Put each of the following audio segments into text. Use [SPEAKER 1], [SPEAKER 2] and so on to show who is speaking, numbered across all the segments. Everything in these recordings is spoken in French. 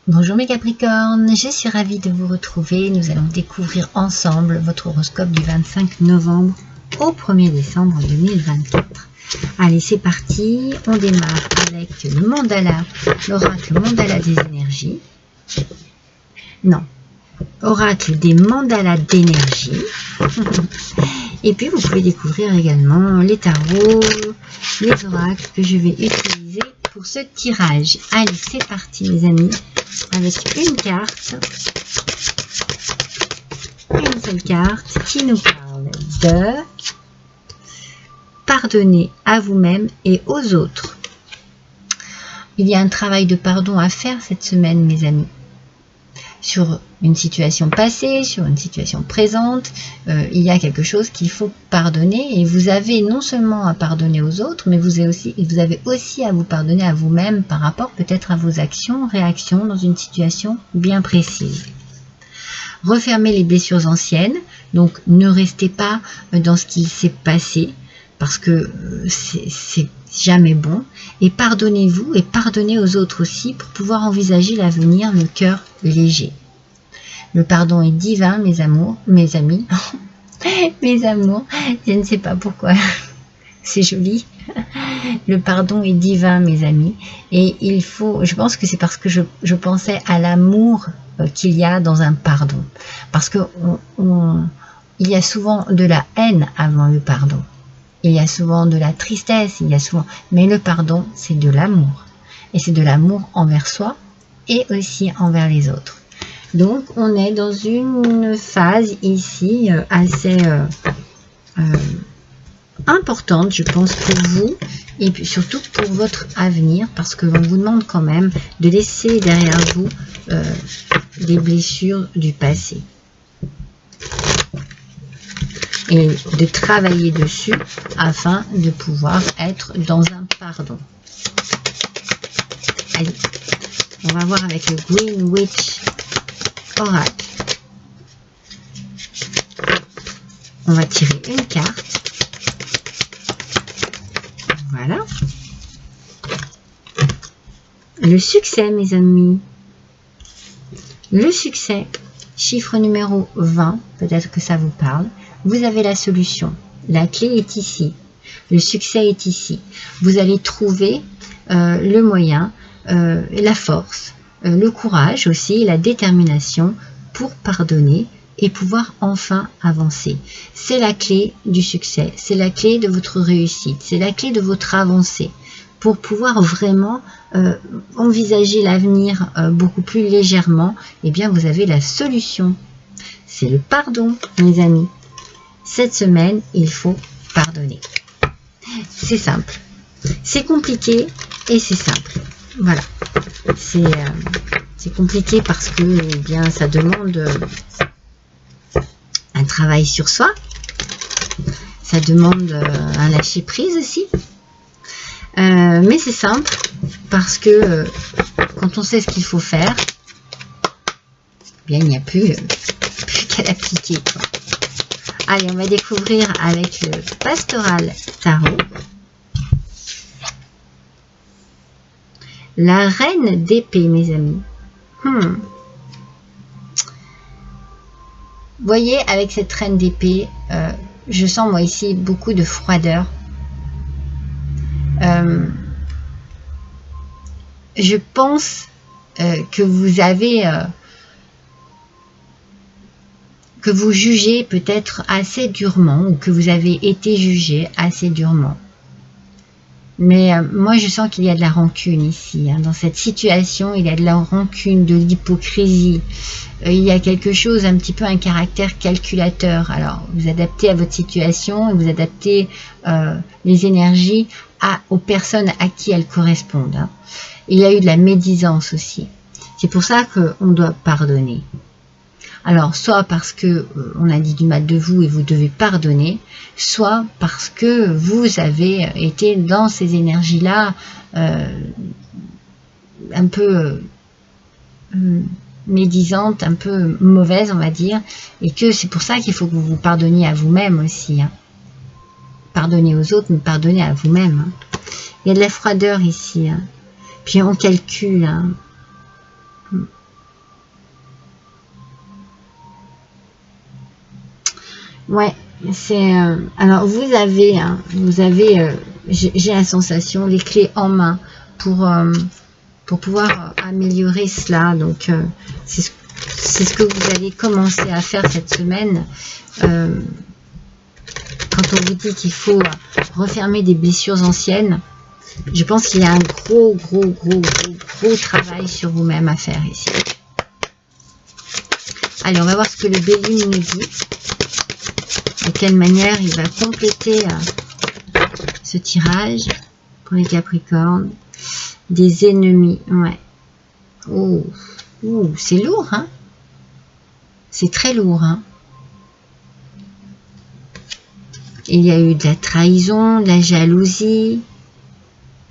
[SPEAKER 1] Bonjour mes Capricornes, je suis ravie de vous retrouver. Nous allons découvrir ensemble votre horoscope du 25 novembre au 1er décembre 2024. Allez, c'est parti. On démarre avec le mandala, l'oracle mandala des énergies. Non, oracle des mandalas d'énergie. Et puis vous pouvez découvrir également les tarots, les oracles que je vais utiliser pour ce tirage. Allez, c'est parti mes amis, avec une carte, une seule carte qui nous parle de pardonner à vous-même et aux autres. Il y a un travail de pardon à faire cette semaine mes amis, sur une situation passée, sur une situation présente. Il y a quelque chose qu'il faut pardonner, et vous avez non seulement à pardonner aux autres, mais vous avez aussi à vous pardonner à vous-même par rapport peut-être à vos actions, réactions dans une situation bien précise. Refermez les blessures anciennes, donc ne restez pas dans ce qui s'est passé, parce que c'est jamais bon, et pardonnez-vous et pardonnez aux autres aussi pour pouvoir envisager l'avenir le cœur léger. Le pardon est divin mes amours, mes amis, mes amours, je ne sais pas pourquoi, c'est joli. Le pardon est divin mes amis, et il faut, je pense que c'est parce que je pensais à l'amour qu'il y a dans un pardon, parce que il y a souvent de la haine avant le pardon. Il y a souvent de la tristesse, mais le pardon, c'est de l'amour. Et c'est de l'amour envers soi et aussi envers les autres. Donc, on est dans une phase ici assez importante, je pense, pour vous, et puis surtout pour votre avenir, parce que l'on vous demande quand même de laisser derrière vous des blessures du passé. Et de travailler dessus afin de pouvoir être dans un pardon. Allez, on va voir avec le Green Witch Oracle. On va tirer une carte. Voilà. Le succès, mes amis. Le succès, chiffre numéro 20, peut-être que ça vous parle. Vous avez la solution. La clé est ici. Le succès est ici. Vous allez trouver le moyen, la force, le courage aussi, la détermination pour pardonner et pouvoir enfin avancer. C'est la clé du succès. C'est la clé de votre réussite. C'est la clé de votre avancée. Pour pouvoir vraiment envisager l'avenir beaucoup plus légèrement, eh bien vous avez la solution. C'est le pardon, mes amis. Cette semaine, il faut pardonner. C'est simple. C'est compliqué et c'est simple. Voilà. C'est compliqué parce que eh bien, ça demande un travail sur soi. Ça demande un lâcher-prise aussi. Mais c'est simple parce que quand on sait ce qu'il faut faire, eh bien, il n'y a plus qu'à l'appliquer, quoi. Allez, on va découvrir avec le Pastoral Tarot. La reine d'épée, mes amis. Vous voyez, avec cette reine d'épée, je sens moi ici beaucoup de froideur. Je pense que vous avez... que vous jugez peut-être assez durement, ou que vous avez été jugé assez durement. Mais moi, je sens qu'il y a de la rancune ici. Hein. Dans cette situation, il y a de la rancune, de l'hypocrisie. Il y a quelque chose, un petit peu un caractère calculateur. Alors, vous adaptez à votre situation et vous adaptez les énergies aux personnes à qui elles correspondent. Hein. Il y a eu de la médisance aussi. C'est pour ça qu'on doit pardonner. Alors, soit parce que on a dit du mal de vous et vous devez pardonner, soit parce que vous avez été dans ces énergies-là un peu médisantes, un peu mauvaises, on va dire, et que c'est pour ça qu'il faut que vous vous pardonniez à vous-même aussi. Hein. Pardonnez aux autres, mais pardonnez à vous-même. Hein. Il y a de la froideur ici. Hein. Puis on calcule. Hein. Ouais, c'est... alors, vous avez, j'ai la sensation, les clés en main pour pouvoir améliorer cela. Donc, c'est ce que vous allez commencer à faire cette semaine. Quand on vous dit qu'il faut refermer des blessures anciennes, je pense qu'il y a un gros travail sur vous-même à faire ici. Allez, on va voir ce que le Bélier nous dit. De quelle manière il va compléter ce tirage pour les Capricornes. Des ennemis, ouais. Oh, c'est lourd, hein. C'est très lourd, hein. Il y a eu de la trahison, de la jalousie,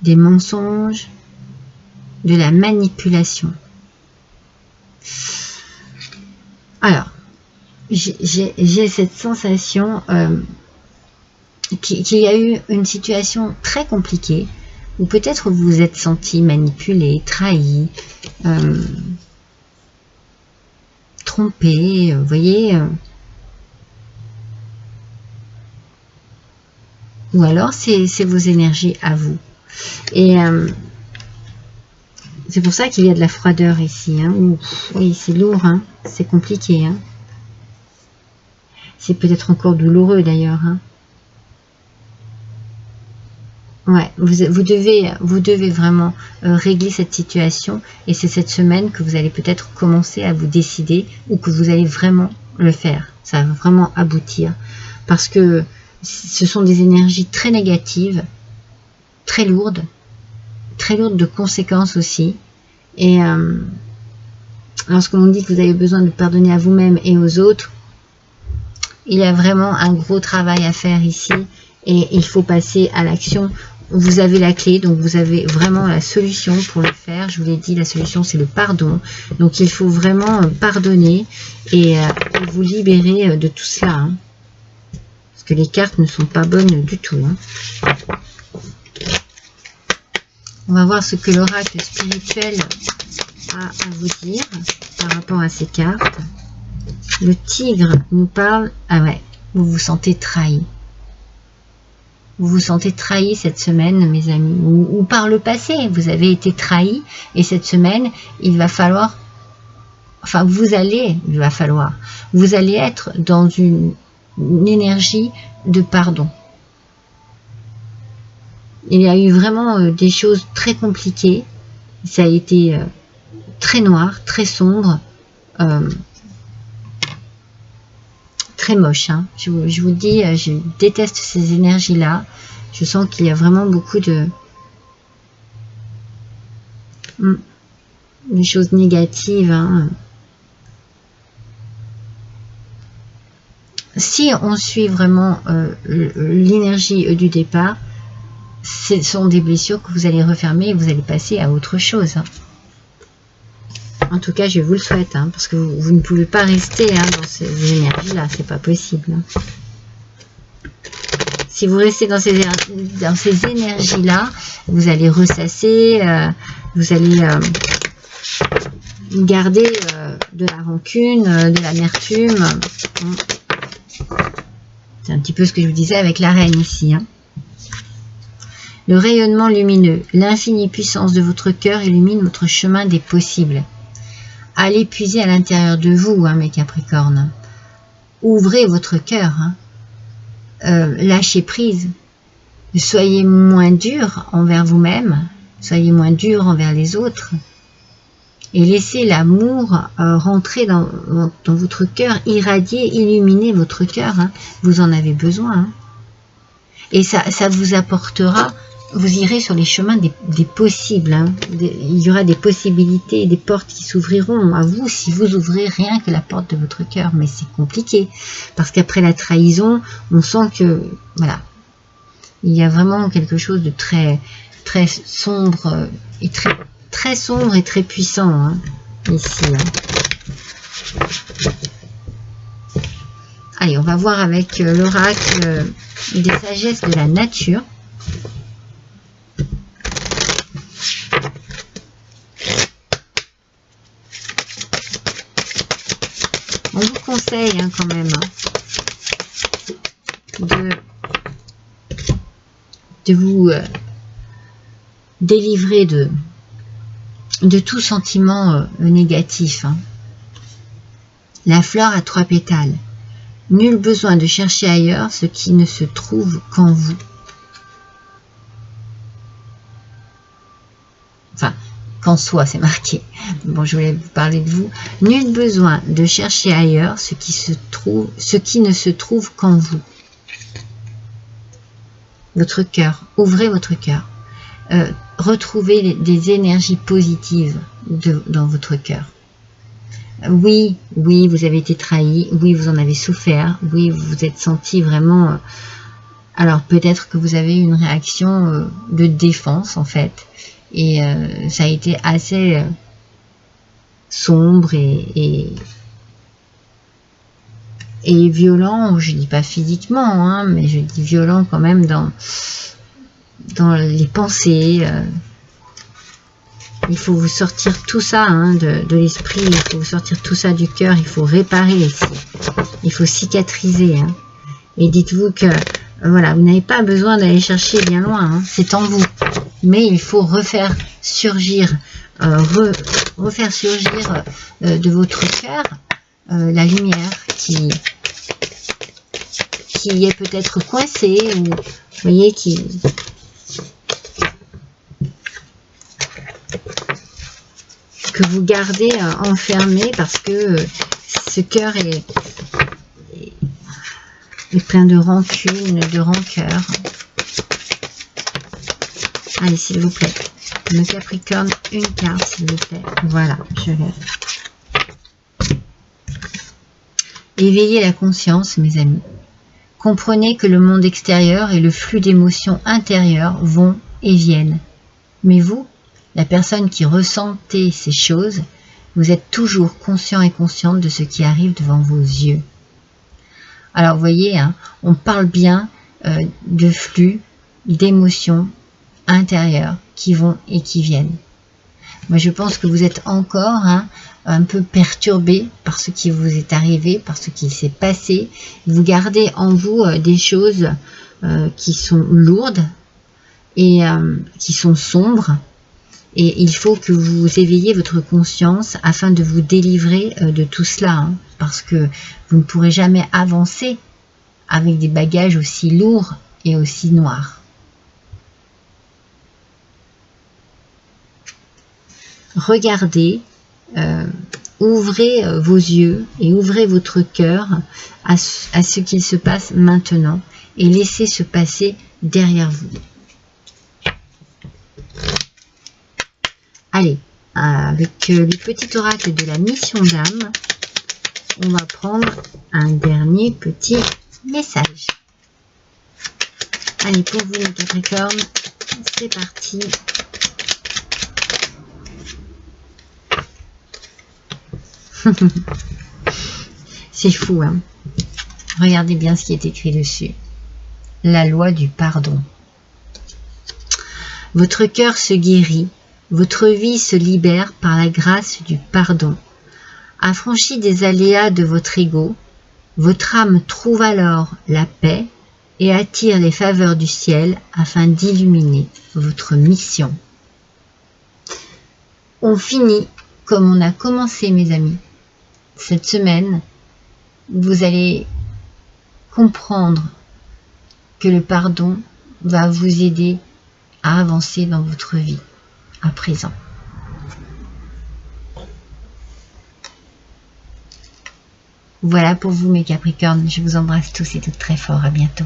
[SPEAKER 1] des mensonges, de la manipulation. Alors, j'ai cette sensation qu'il y a eu une situation très compliquée, ou peut-être vous vous êtes senti manipulé, trahi, trompé, vous voyez, ou alors c'est vos énergies à vous. Et c'est pour ça qu'il y a de la froideur ici. Hein. Oui, c'est lourd, hein. C'est compliqué. Hein. C'est peut-être encore douloureux d'ailleurs. Hein. Ouais, vous devez vraiment régler cette situation, et c'est cette semaine que vous allez peut-être commencer à vous décider, ou que vous allez vraiment le faire. Ça va vraiment aboutir, parce que ce sont des énergies très négatives, très lourdes de conséquences aussi. Et lorsqu'on dit que vous avez besoin de pardonner à vous-même et aux autres, il y a vraiment un gros travail à faire ici, et il faut passer à l'action. Vous avez la clé, donc vous avez vraiment la solution pour le faire. Je vous l'ai dit, la solution c'est le pardon. Donc il faut vraiment pardonner et vous libérer de tout cela. Hein. Parce que les cartes ne sont pas bonnes du tout. Hein. On va voir ce que l'oracle spirituel a à vous dire par rapport à ces cartes. Le tigre nous parle... Ah ouais, vous vous sentez trahi. Vous vous sentez trahi cette semaine, mes amis, ou par le passé, vous avez été trahi, et cette semaine, il va falloir, enfin, vous allez être dans une énergie de pardon. Il y a eu vraiment des choses très compliquées, ça a été très noir, très sombre, très moche. Hein. Je vous dis, je déteste ces énergies-là. Je sens qu'il y a vraiment beaucoup de choses négatives. Hein. Si on suit vraiment l'énergie du départ, ce sont des blessures que vous allez refermer et vous allez passer à autre chose. Hein. En tout cas, je vous le souhaite, hein, parce que vous ne pouvez pas rester dans ces énergies-là, c'est pas possible. Hein. Si vous restez dans ces énergies-là, vous allez ressasser, vous allez garder de la rancune, de l'amertume. C'est un petit peu ce que je vous disais avec la reine ici. Hein. Le rayonnement lumineux, l'infinie puissance de votre cœur illumine votre chemin des possibles. Allez puiser à l'intérieur de vous, hein, mes Capricornes. Ouvrez votre cœur. Hein. Lâchez prise. Soyez moins dur envers vous-même. Soyez moins dur envers les autres. Et laissez l'amour rentrer dans votre cœur, irradier, illuminer votre cœur. Hein. Vous en avez besoin. Hein. Et ça vous apportera... Vous irez sur les chemins des possibles. Hein. Il y aura des possibilités, des portes qui s'ouvriront à vous si vous ouvrez rien que la porte de votre cœur. Mais c'est compliqué. Parce qu'après la trahison, on sent que... Voilà. Il y a vraiment quelque chose de très, très sombre et très sombre et très puissant. Hein, ici. Hein. Allez, on va voir avec l'oracle des sagesses de la nature. On vous conseille hein, quand même de vous délivrer de tout sentiment négatif. Hein. La fleur a 3 pétales. Nul besoin de chercher ailleurs ce qui ne se trouve qu'en vous. Enfin, qu'en soi, c'est marqué. Bon, je voulais vous parler de vous. Nul besoin de chercher ailleurs ce qui ne se trouve qu'en vous. Votre cœur. Ouvrez votre cœur. Retrouvez des énergies positives dans votre cœur. Oui, vous avez été trahi. Oui, vous en avez souffert. Oui, vous vous êtes senti vraiment... alors, peut-être que vous avez eu une réaction de défense, en fait. Et ça a été assez sombre et violent. Je dis pas physiquement, hein, mais je dis violent quand même dans les pensées. Il faut vous sortir tout ça hein, de l'esprit, il faut vous sortir tout ça du cœur, il faut réparer ici. Il faut cicatriser. Hein. Et dites-vous que voilà, vous n'avez pas besoin d'aller chercher bien loin, hein, c'est en vous. Mais il faut refaire surgir, refaire surgir de votre cœur la lumière qui est peut-être coincée, ou vous voyez, que vous gardez enfermé parce que ce cœur est plein de rancune, de rancœur. Allez, s'il vous plaît, le Capricorne, une carte, s'il vous plaît. Voilà, je lève. Éveillez la conscience, mes amis. Comprenez que le monde extérieur et le flux d'émotions intérieures vont et viennent. Mais vous, la personne qui ressentez ces choses, vous êtes toujours conscient et consciente de ce qui arrive devant vos yeux. Alors, vous voyez, hein, on parle bien de flux, d'émotions intérieures qui vont et qui viennent. Moi, je pense que vous êtes encore hein, un peu perturbé par ce qui vous est arrivé, par ce qui s'est passé. Vous gardez en vous des choses qui sont lourdes et qui sont sombres. Et il faut que vous éveillez votre conscience afin de vous délivrer de tout cela. Hein, parce que vous ne pourrez jamais avancer avec des bagages aussi lourds et aussi noirs. Regardez, ouvrez vos yeux et ouvrez votre cœur à ce qu'il se passe maintenant et laissez se passer derrière vous. Allez, avec les petits oracles de la mission d'âme, on va prendre un dernier petit message. Allez, pour vous les Capricornes, c'est parti. C'est fou, hein. Regardez bien ce qui est écrit dessus. La loi du pardon. Votre cœur se guérit. Votre vie se libère par la grâce du pardon. Affranchi des aléas de votre ego, votre âme trouve alors la paix et attire les faveurs du ciel afin d'illuminer votre mission. On finit comme on a commencé, mes amis. Cette semaine, vous allez comprendre que le pardon va vous aider à avancer dans votre vie. À présent. Voilà pour vous mes Capricornes, je vous embrasse tous et toutes très fort, à bientôt.